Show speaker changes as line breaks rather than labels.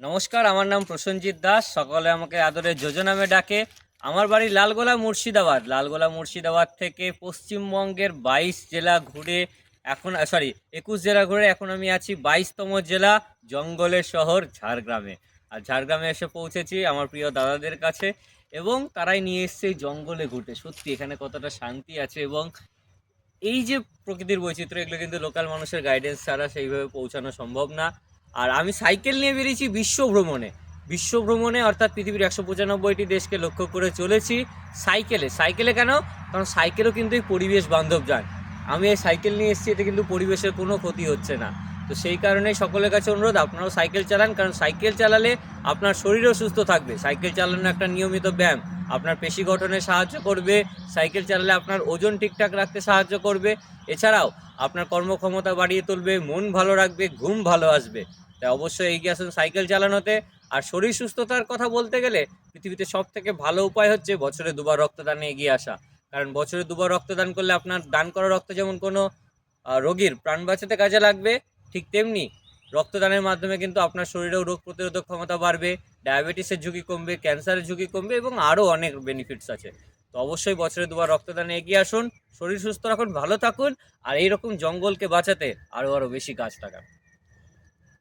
নমস্কার, আমার নাম প্রসেনজিৎ দাস। সকলে আমাকে আদরে যোজো নামে ডাকে। আমার বাড়ি লালগোলা মুর্শিদাবাদ। লালগোলা মুর্শিদাবাদ থেকে পশ্চিমবঙ্গের 22 জেলা ঘুরে এখন 21 জেলা ঘুরে এখন আমি আছি 22তম জেলা, জঙ্গলের শহর ঝাড়গ্রামে। আর ঝাড়গ্রামে এসে পৌঁছেছি আমার প্রিয় দাদাদের কাছে, এবং তারাই নিয়ে এসছে এই জঙ্গলে ঘুরতে। সত্যি এখানে কতটা শান্তি আছে, এবং এই যে প্রকৃতির বৈচিত্র্য, এগুলো কিন্তু লোকাল মানুষের গাইডেন্স ছাড়া সেইভাবে পৌঁছানো সম্ভব না। আর আমি সাইকেল নিয়ে বেরিয়েছি বিশ্ব ভ্রমণে অর্থাৎ পৃথিবীর 195টি দেশকে লক্ষ্য করে চলেছি সাইকেলে কেন? কারণ সাইকেলও কিন্তু এই পরিবেশ বান্ধব যান। আমি এই সাইকেল নিয়ে এসেছি, এতে কিন্তু পরিবেশের কোনো ক্ষতি হচ্ছে না। তো সেই কারণে সকলের কাছে অনুরোধ, আপনারাও সাইকেল চালান, কারণ সাইকেল চালালে আপনার শরীরও সুস্থ থাকবে। সাইকেল চালানো একটা নিয়মিত ব্যায়াম, আপনার পেশি গঠনে সাহায্য করবে। সাইকেল চালালে আপনার ওজন ঠিকঠাক রাখতে সাহায্য করবে। এছাড়াও আপনার কর্মক্ষমতা বাড়িয়ে তুলবে, মন ভালো রাখবে, ঘুম ভালো আসবে। তাই অবশ্যই এগিয়ে আসুন সাইকেল চালানোতে। আর শরীর সুস্থতার কথা বলতে গেলে পৃথিবীতে সব থেকে ভালো উপায় হচ্ছে বছরে দুবার রক্তদানে এগিয়ে আসা। কারণ বছরে দুবার রক্তদান করলে আপনার দান করা রক্ত যেমন কোনো রোগীর প্রাণ বাঁচাতে কাজে লাগবে, ঠিক তেমনি রক্তদানের মাধ্যমে কিন্তু আপনার শরীরেও রোগ প্রতিরোধক ক্ষমতা বাড়বে, ডায়াবেটিসের ঝুঁকি কমবে, ক্যান্সারের ঝুঁকি কমবে, এবং আরও অনেক বেনিফিটস আছে। তো অবশ্যই বছরে দুবার রক্তদানে এগিয়ে আসুন, শরীর সুস্থ রাখুন, ভালো থাকুন, আর এইরকম জঙ্গলকে বাঁচাতে আরও বেশি গাছ লাগান।